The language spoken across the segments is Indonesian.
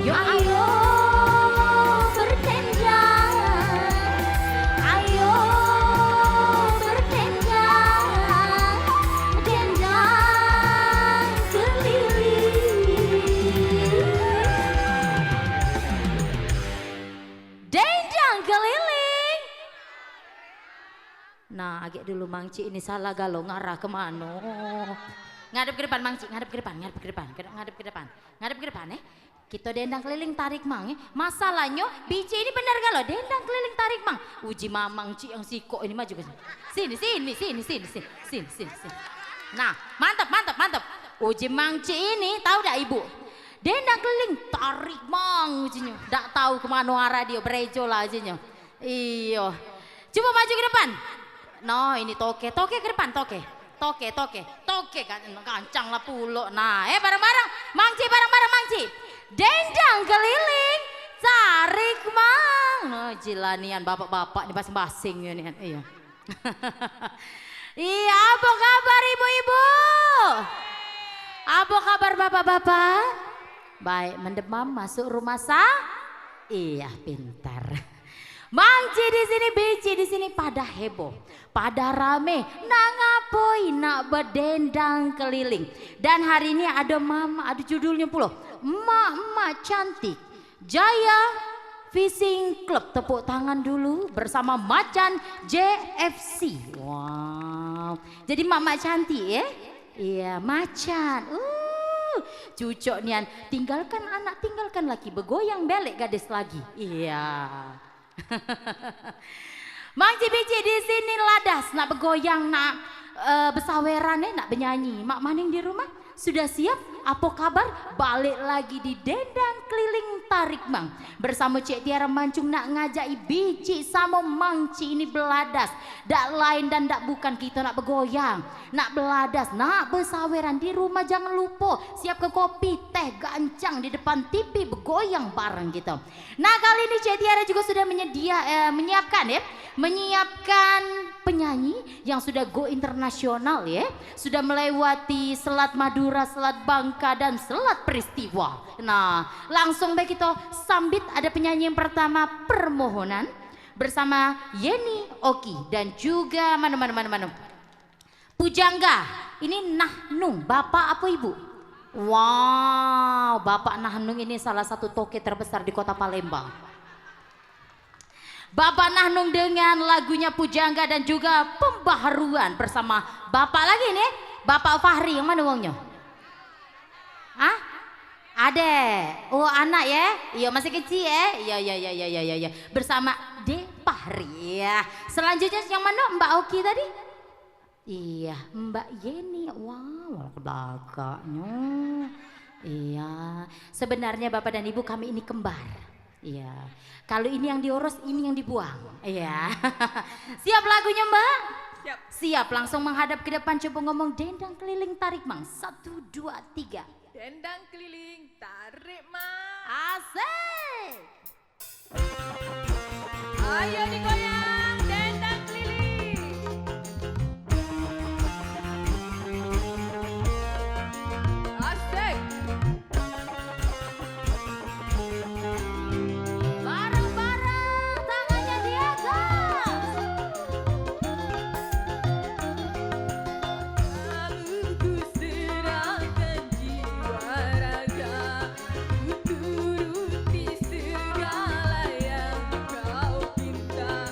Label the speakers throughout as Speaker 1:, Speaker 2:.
Speaker 1: Yuk ayo bertendang, ayo bertendang, dendang keliling. Dendang keliling. Nah, agak dulu Mangci ini salah galau ngarah kemana? Ngadep ke depan Mangci, ngadep ke depan, ngadep ke depan, ngadep ke depan, ngadep ke depan Kita dendang keliling tarik mang Masalahnya biji ini benar gak lo dendang keliling tarik mang. Uji mamang Ci yang siko ini maju ke sini. Sini. Nah, mantap. Uji Mangci ini tahu dah ibu? Dendang keliling tarik mang ujinya. Dak tahu kemana arah dia berejo lah ujinya. Iyo. Coba maju ke depan. No, ini toke ke depan toke kancang lah pulo. Nah, bareng-bareng Mangci, Mangci. Dendang keliling tarik mang. Nah, jilanian bapak-bapak ini basing-basing ini. Iya. Iya, apa kabar ibu-ibu? Apa kabar bapak-bapak? Baik, mendemam masuk rumah Iya, pintar. Mangci di sini, Bici di sini pada heboh, pada rame, nak ngapoi, nak berdendang keliling. Dan hari ini ada mama, ada judulnya pula, emak-emak cantik Jaya Fishing Club. Tepuk tangan dulu bersama Macan JFC. Wow, jadi emak-emak cantik ya? Iya, Macan. Cucok nian, tinggalkan anak, tinggalkan laki, bergoyang belek gadis lagi. Iya. Mangci Bici di sini ladas nak bergoyang, nak besaweran nak bernyanyi. Mak Maning di rumah sudah siap? Apa kabar? Balik lagi di dendang keliling tarik mang bersama Cik Tiara Mancung nak ngajai Bici sama Mangci ini beladas. Dak lain dan dak bukan kita nak bergoyang, nak beladas, nak besaweran di rumah. Jangan lupa siapkan kopi, teh, gancang di depan TV bergoyang bareng gitu. Nah, kali ini Cik Tiara juga sudah menyiapkan penyanyi yang sudah go internasional ya, sudah melewati Selat Madura, Selat Bangka dan Selat Peristiwa. Nah, langsung baik kita sambit, ada penyanyi yang pertama Permohonan bersama Yeni Oki dan juga mana Pujangga. Ini Nahnung, bapak apa ibu? Wow, bapak Nahnung ini salah satu toke terbesar di kota Palembang. Bapak Nahnung dengan lagunya Pujangga dan juga pembaharuan bersama bapak lagi nih, Bapak Fahri. Yang mana uangnya? Hah? Ada. Oh, anak ya? Iya, masih kecil ya? Iya. Bersama De Fahri ya. Selanjutnya yang mana Mbak Oki tadi? Iya, Mbak Yeni. Wow, ke belakangnya. Iya, sebenarnya bapak dan ibu kami ini kembar. Iya, kalau ini yang diurus, ini yang dibuang. Iya. Siap lagunya Mbak? Siap, langsung menghadap ke depan, coba ngomong dendang keliling tarik mang. 1, 2, 3.
Speaker 2: Dendang keliling tarik mang.
Speaker 1: Asik.
Speaker 2: Ayo digoyang dendang keliling. Asik.
Speaker 1: Bareng-bareng tangannya di atas.
Speaker 2: Lalu ku serahkan jiwa raga, ku turuti segala yang kau pinta.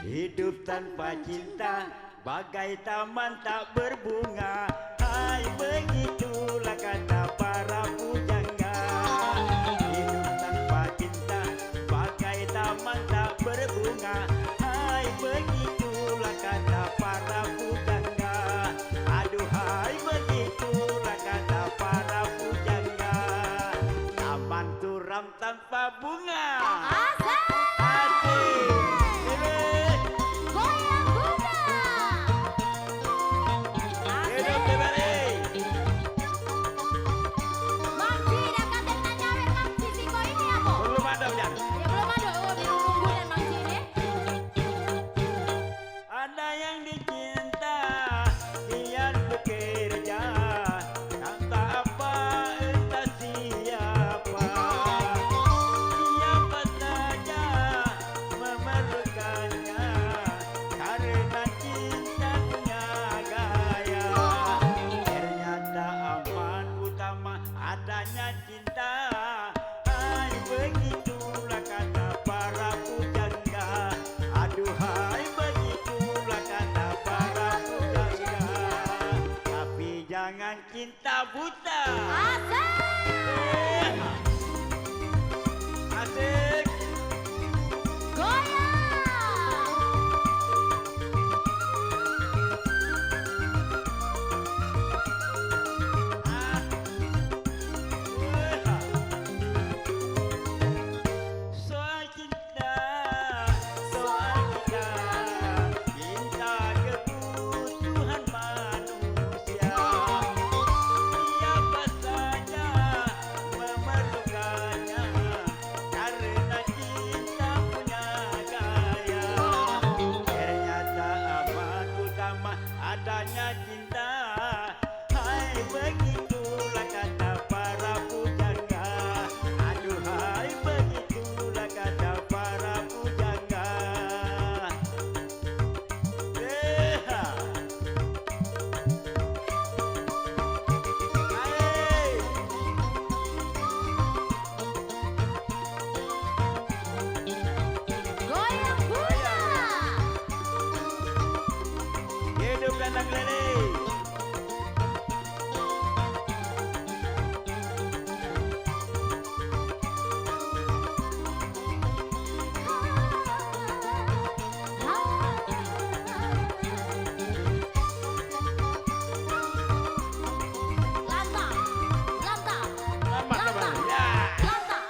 Speaker 3: Hidup tanpa cinta bagai taman tak berbunga. Hai, begitulah kata para pujangga. Hidup tanpa cinta bagai taman tak berbunga. Hai, begitulah kata para pujangga. Aduhai, begitulah kata para pujangga. Taman turam tanpa bunga.
Speaker 1: Asik.
Speaker 3: Asik.
Speaker 1: Goyang bunga.
Speaker 3: Hidup
Speaker 1: Asik.
Speaker 3: Bebari.
Speaker 1: Mang Ci, dekat tentang nyawer Mang Ci Siko ini apa?
Speaker 3: Belum ada Ujang.
Speaker 1: Ya belum ada, oh dirungguin Mang Ci ini.
Speaker 3: Ada yang dicinta, dia bekerja, kata apa entah siapa. Siapa saja memerlukannya, karena cinta punya gaya. Ternyata aman utama adanya cinta. Hai, begitulah kata para pujangga. Aduhai, begitulah kata para pujangga. Tapi jangan cinta buta.
Speaker 1: Asik.
Speaker 3: Asik.
Speaker 1: Goyang.
Speaker 3: Ah. Soal cinta, soal cinta, cinta kebutuhan manusia. Siapa saja memerlukannya, karena cinta punya gaya. Ternyata aman utama adanya cinta. Hai, begitulah kata para pujangga. Aduhai, begitulah kata para pujangga. Yeha. Hai.
Speaker 1: Goyang bunga.
Speaker 3: Hidup dandang lele.
Speaker 1: Lantang, lantang,
Speaker 3: Selamat
Speaker 1: lantang,
Speaker 3: lebaran. Ya.
Speaker 1: lantang.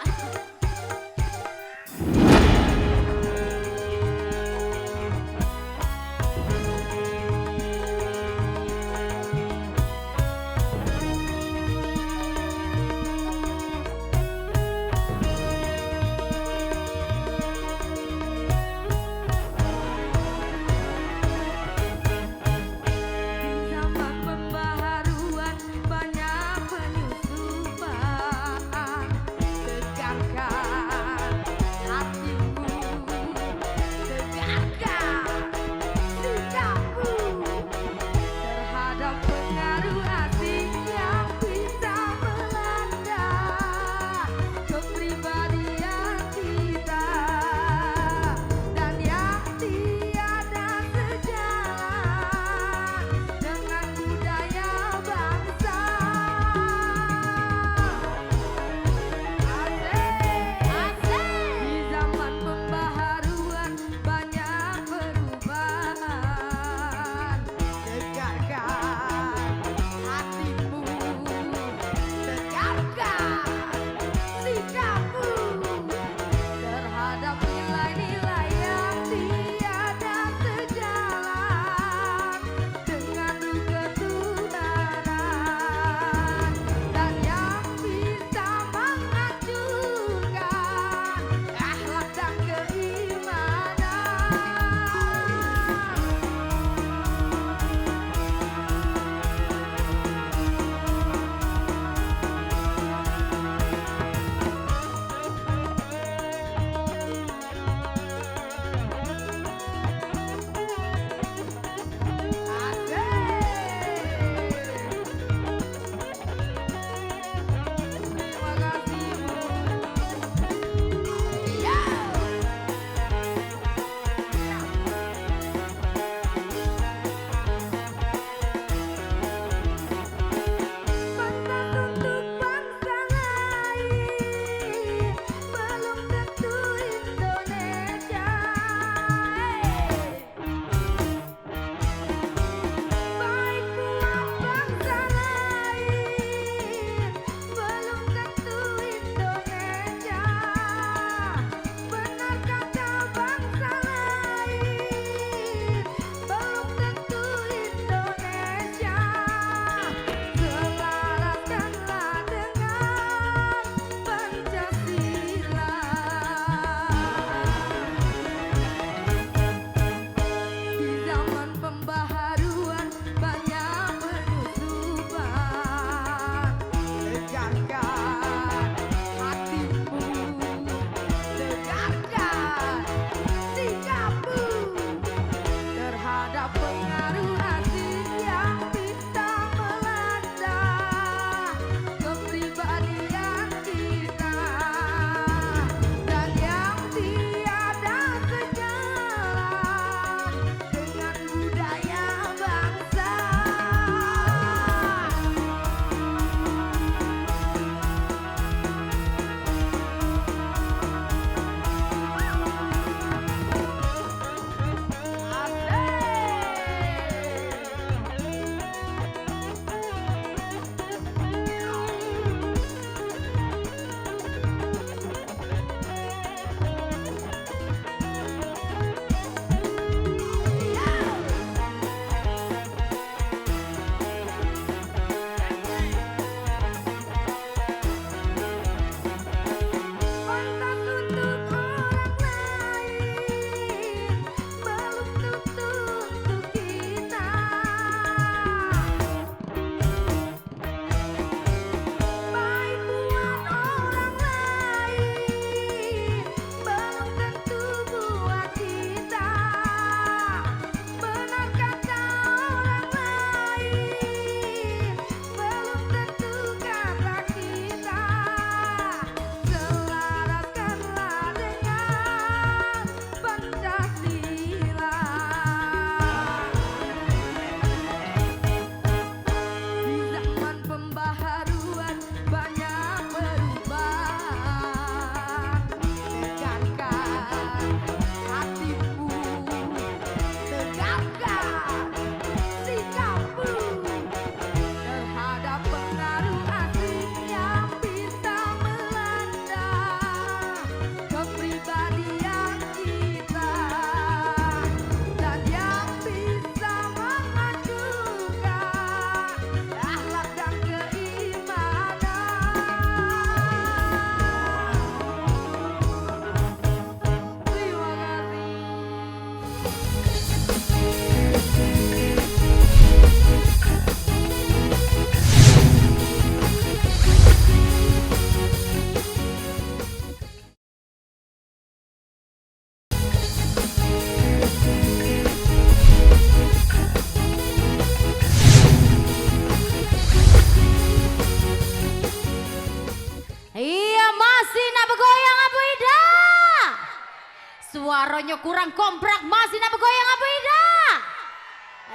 Speaker 1: suaranya kurang komprak masih napa goyang apa tidak?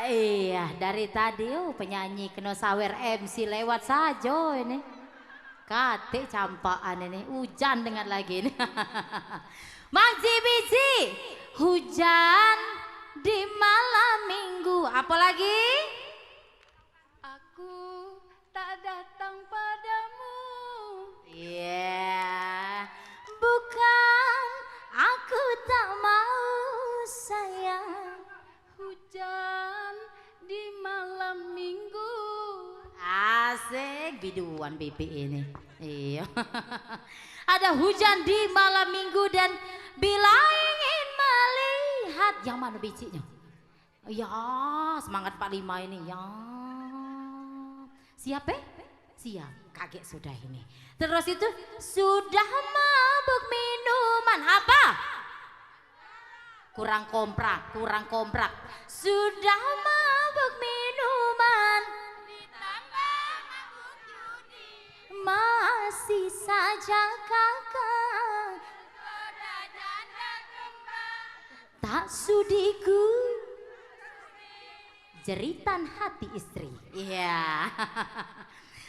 Speaker 1: Iya dari tadi penyanyi kena sawer MC lewat saja ini. Kate campaan ini hujan dengan lagi ini. Mang Biji hujan di malam minggu apa lagi?
Speaker 2: Aku tak datang padamu.
Speaker 1: Iya bukan aku tak mau sayang.
Speaker 2: Hujan di malam minggu.
Speaker 1: Asik biduan pipi ini. Iya. Ada hujan di malam minggu dan bila ingin melihat yang mana bijinya? Ya semangat 45 ini ya. Siap Siap. Kaget sudah ini. Terus itu sudah mabuk minuman apa? Kurang komprak. Sudah mabuk minuman. Masih saja kakak tak sudiku jeritan hati istri. Iya.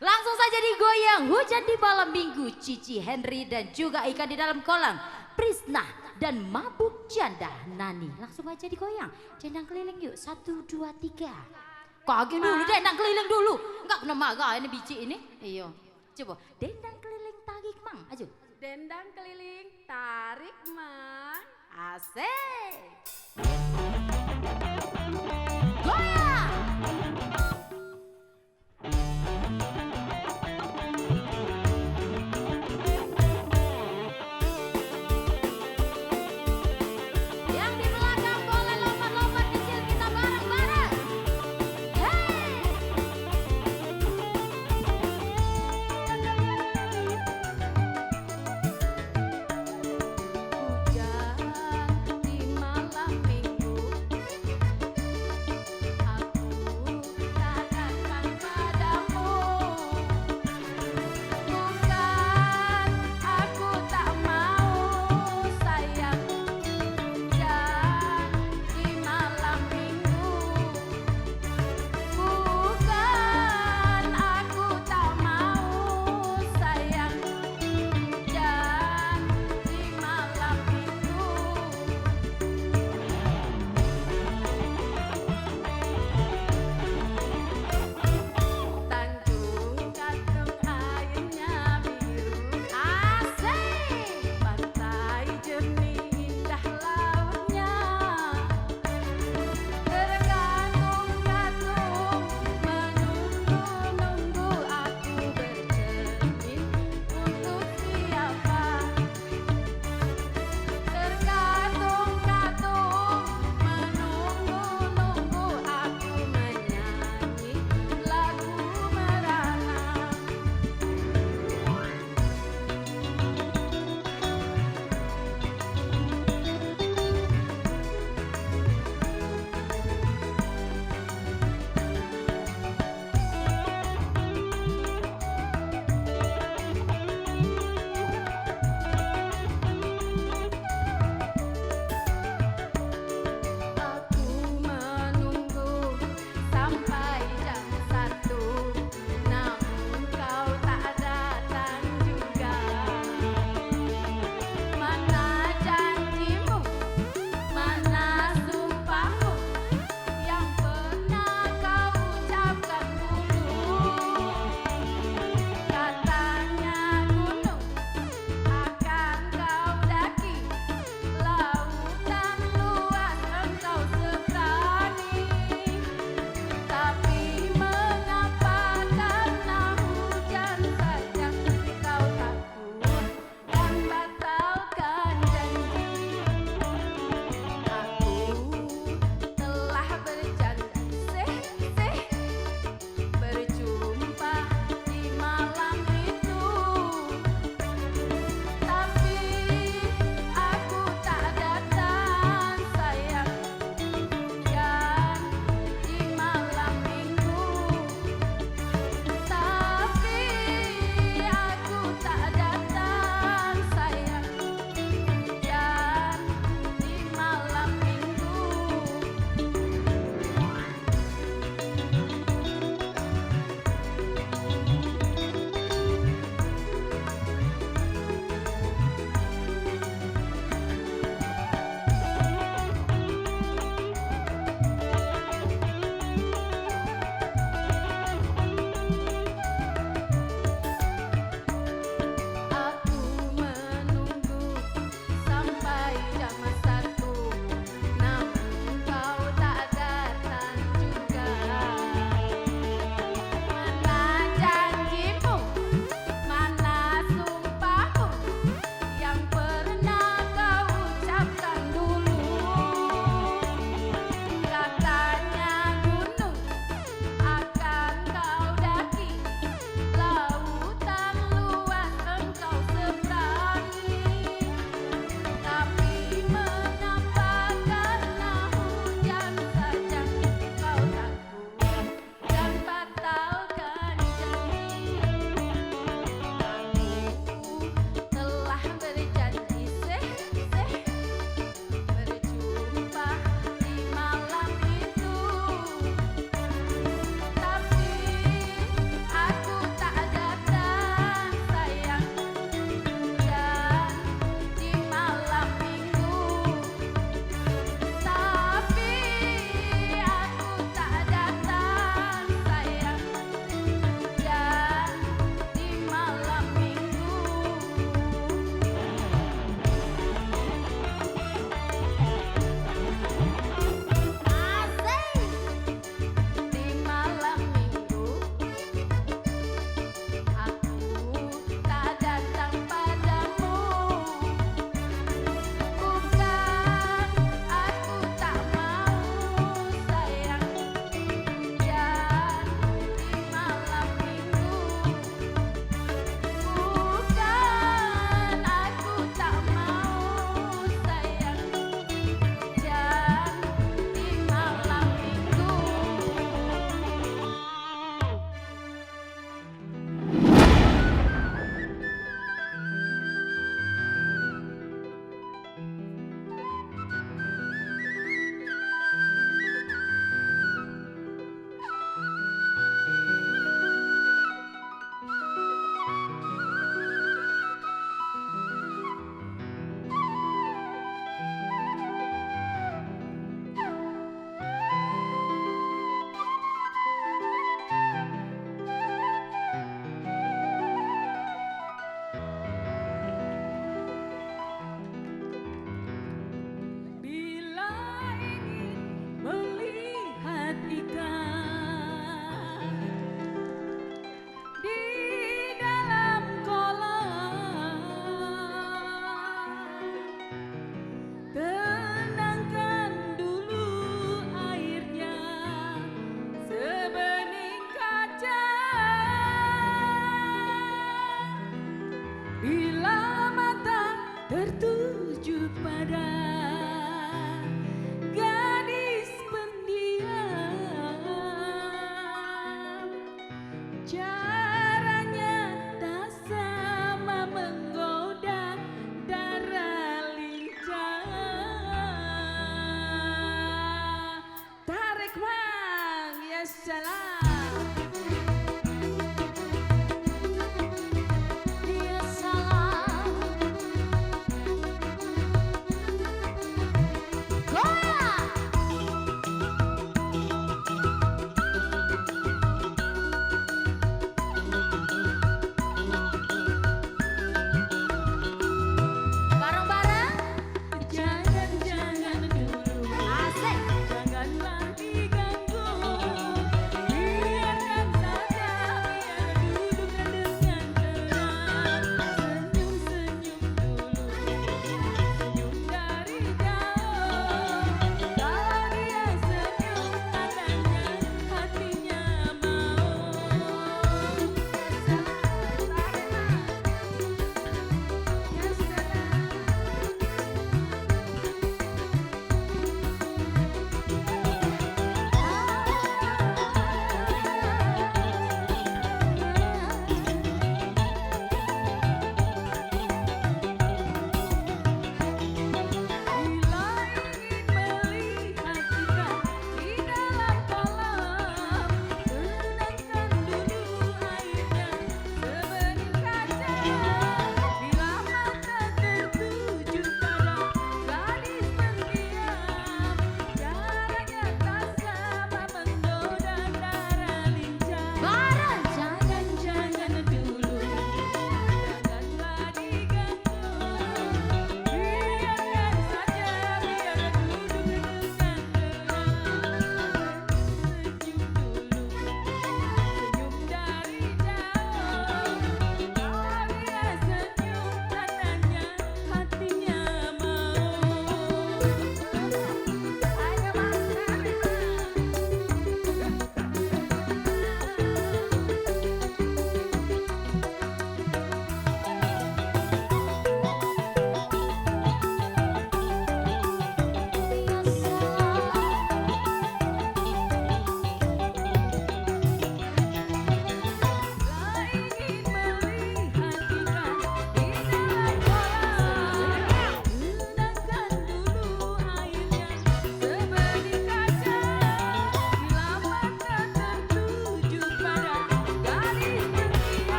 Speaker 1: Langsung saja digoyang hujan di malam minggu. Cici Henry dan juga ikan di dalam kolam. Prisna dan mabuk janda Nani. Langsung aja digoyang. Dendang keliling yuk 1, 2, 3. Kagak dulu dendang keliling dulu. Enggak kena marah ini biji ini. Iya. Coba dendang keliling tarik mang, aja.
Speaker 2: Dendang keliling tarik mang.
Speaker 1: Asik. Goyang. Yang di belakang boleh lompat-lompat kecil kita bareng-bareng. Hey.
Speaker 2: Hujan di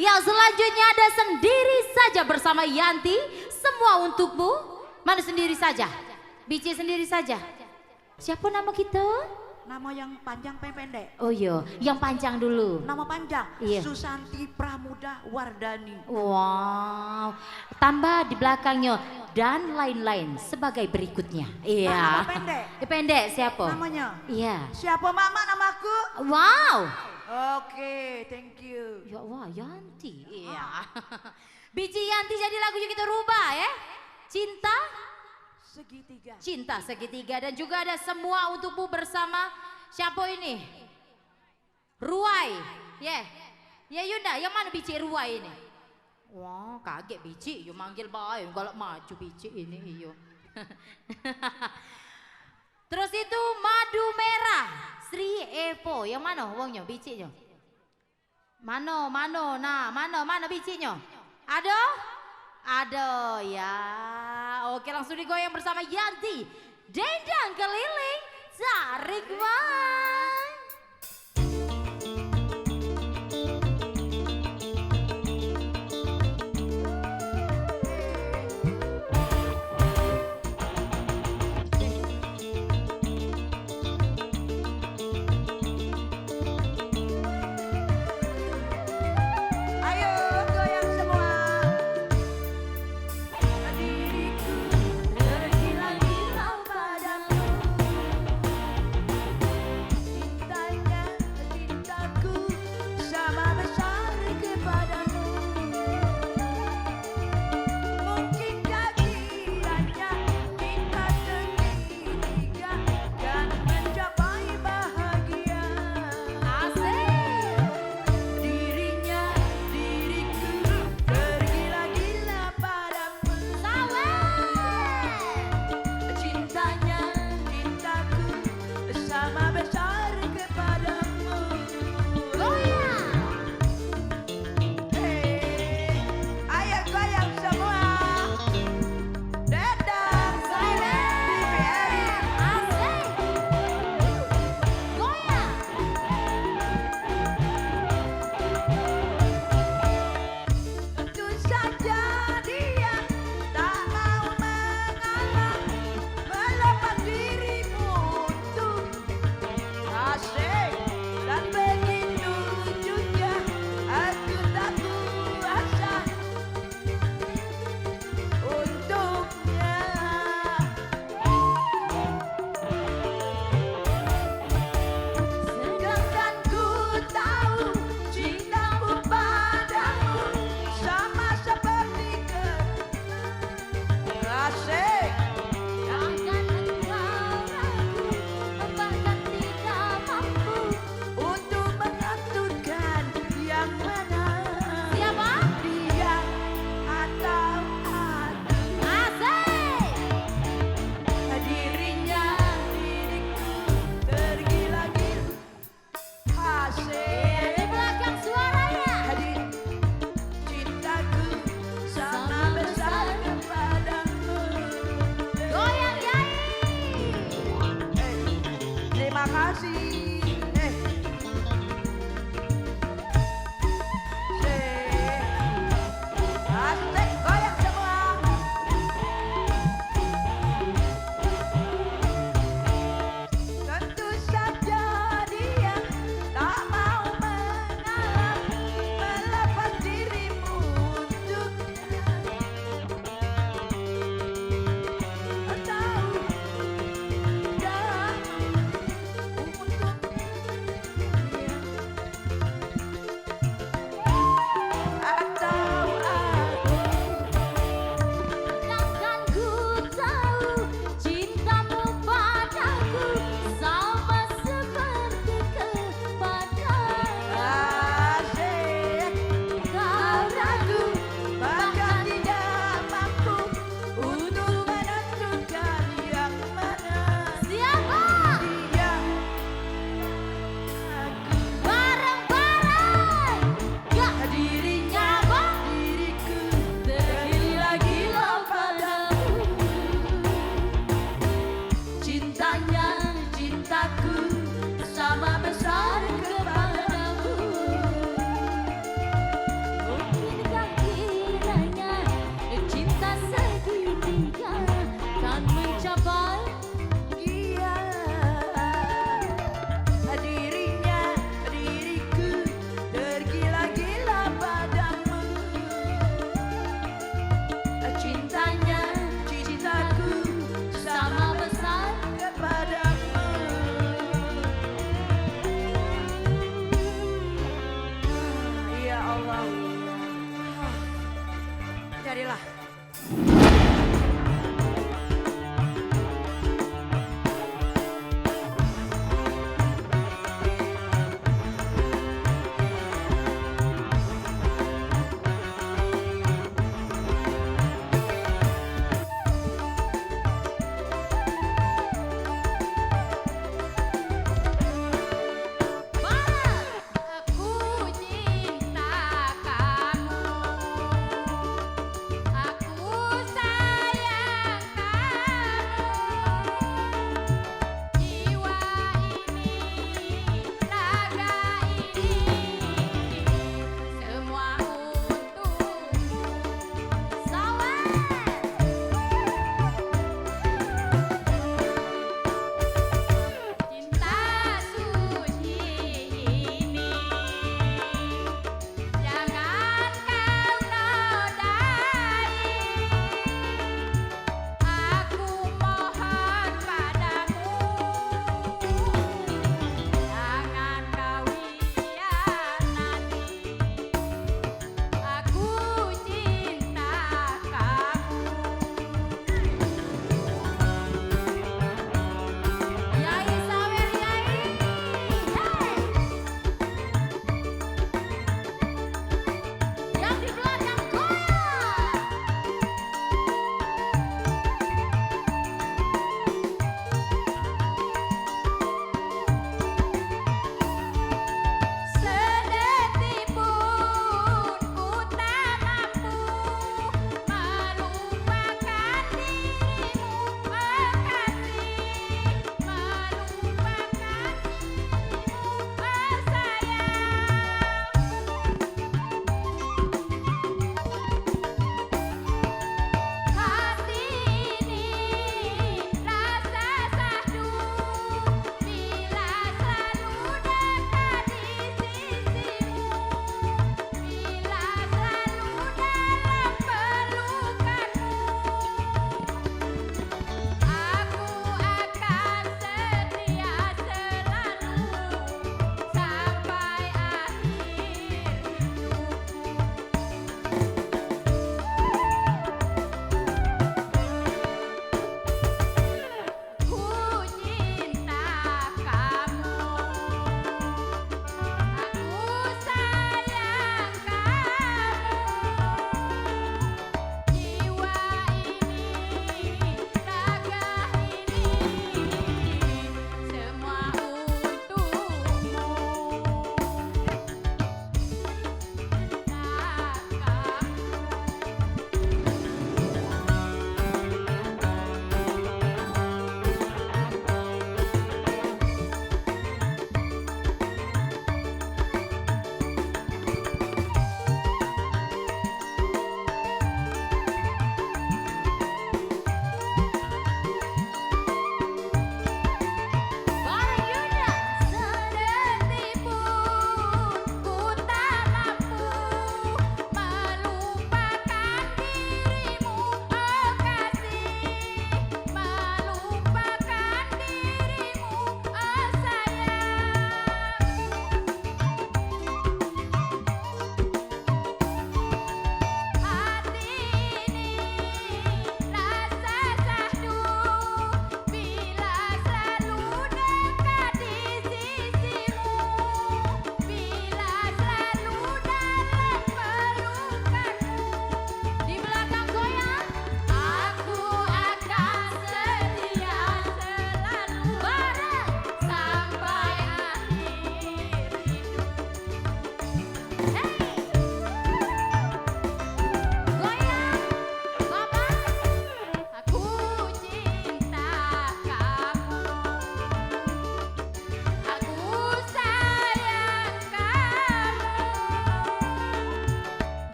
Speaker 1: Ya, selanjutnya ada sendiri saja bersama Yanti. Semua untukmu. Mana sendiri saja? Bici sendiri saja. Siapa nama kita?
Speaker 4: Nama yang panjang pendek.
Speaker 1: Oh iya, yang panjang dulu.
Speaker 4: Nama panjang
Speaker 1: Iya.
Speaker 4: Susanti Pramuda Wardani.
Speaker 1: Wow, tambah di belakangnya dan lain-lain sebagai berikutnya. Iya.
Speaker 4: Nama pendek.
Speaker 1: Pendek siapa?
Speaker 4: Namanya.
Speaker 1: Iya.
Speaker 4: Siapa mama namaku?
Speaker 1: Wow.
Speaker 4: Oke, thank you.
Speaker 1: Ya wah, Yanti. Iya. Biji Yanti jadi lagunya kita rubah ya. Cinta,
Speaker 4: Segitiga.
Speaker 1: cinta segitiga dan juga ada semua untukmu bersama siapa ini? Ruai. Ya. Ya Yunda, yang mana biji Ruai ini? Wah, kaget biji, yo manggil bae kalau maju biji ini iyo. Terus itu madu merah, Sri Evo, yang mana uangnya bijinya? Mana, nah, mana bijinya? Ada? Ada ya. Oke, langsung digoyang bersama Yanti. Dendang keliling, tarik bang.
Speaker 4: Ayo goyang semua. Diriku tergila-gila padamu.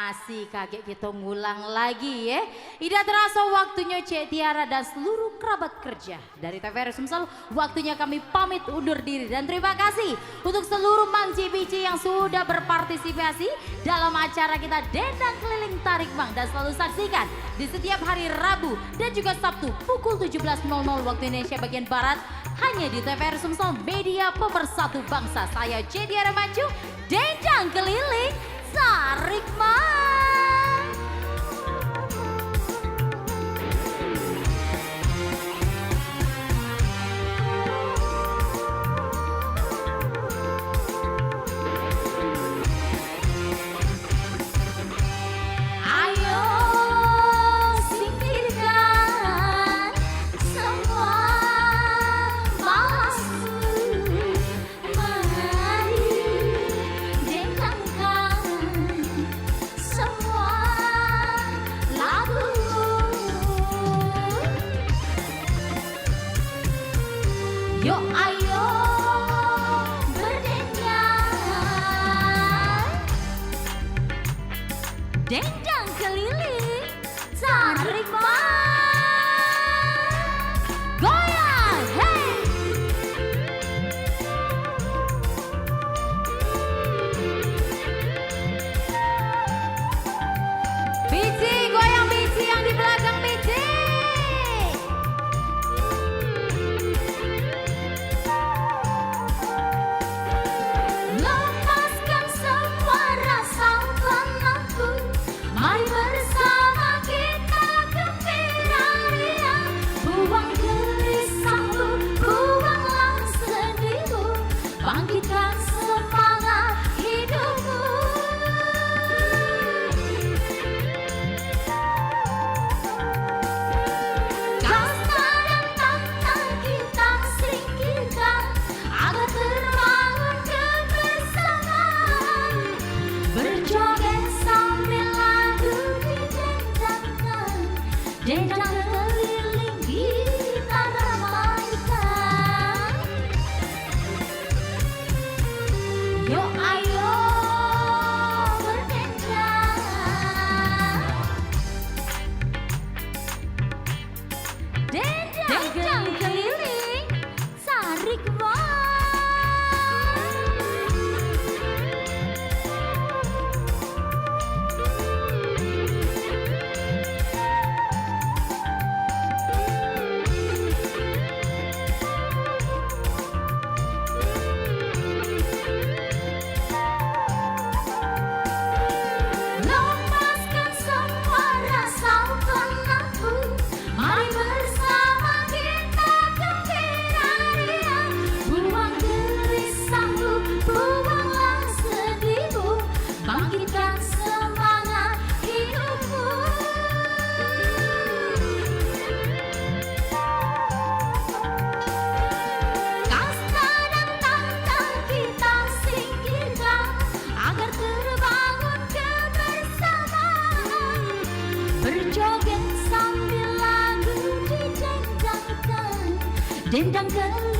Speaker 1: Masih kaget kita ngulang lagi ya. Tidak terasa waktunya Cek Tiara dan seluruh kerabat kerja dari TVRI Sumsel. Waktunya kami pamit undur diri. Dan terima kasih untuk seluruh Mang-Cibici yang sudah berpartisipasi dalam acara kita Dendang Keliling Tarik Mang. Dan selalu saksikan di setiap hari Rabu dan juga Sabtu pukul 17.00 waktu Indonesia bagian Barat. Hanya di TVRI Sumsel, media pemersatu bangsa. Saya Cek Tiara Maju, Dendang Keliling Tarik Mang. Ayo singkirkan semua malasmu, mari dendangkan semua lagumu. Yuk ayo berdendang, dendang keliling tarik Mang. Goyang, hey! Bici, goyang Bici yang di belakang Bici. Lepaskan semua rasa penatku, mari bersama kita gembira ria. Buang gelisahmu, buanglah sedihmu, bangkitkan semangat hidupmu. Kasta dan tantang kita singkirkan, agar terbangun kebersamaan. Berjoget sambil lagu didendangkan, dendang keliling kita ramaikan. Yuk ayo berdendang, dendang keliling tarik Mang. Lepaskan semua rasa penatku, mari bersama kita gembira ria. Buang gelisahmu, buanglah sedihmu, bangkitkan semangat hidupmu. Kasta dan tantang kita singkirkan, agar terbangun kebersamaan. Berjoget sambil lagu didendangkan, dendang keliling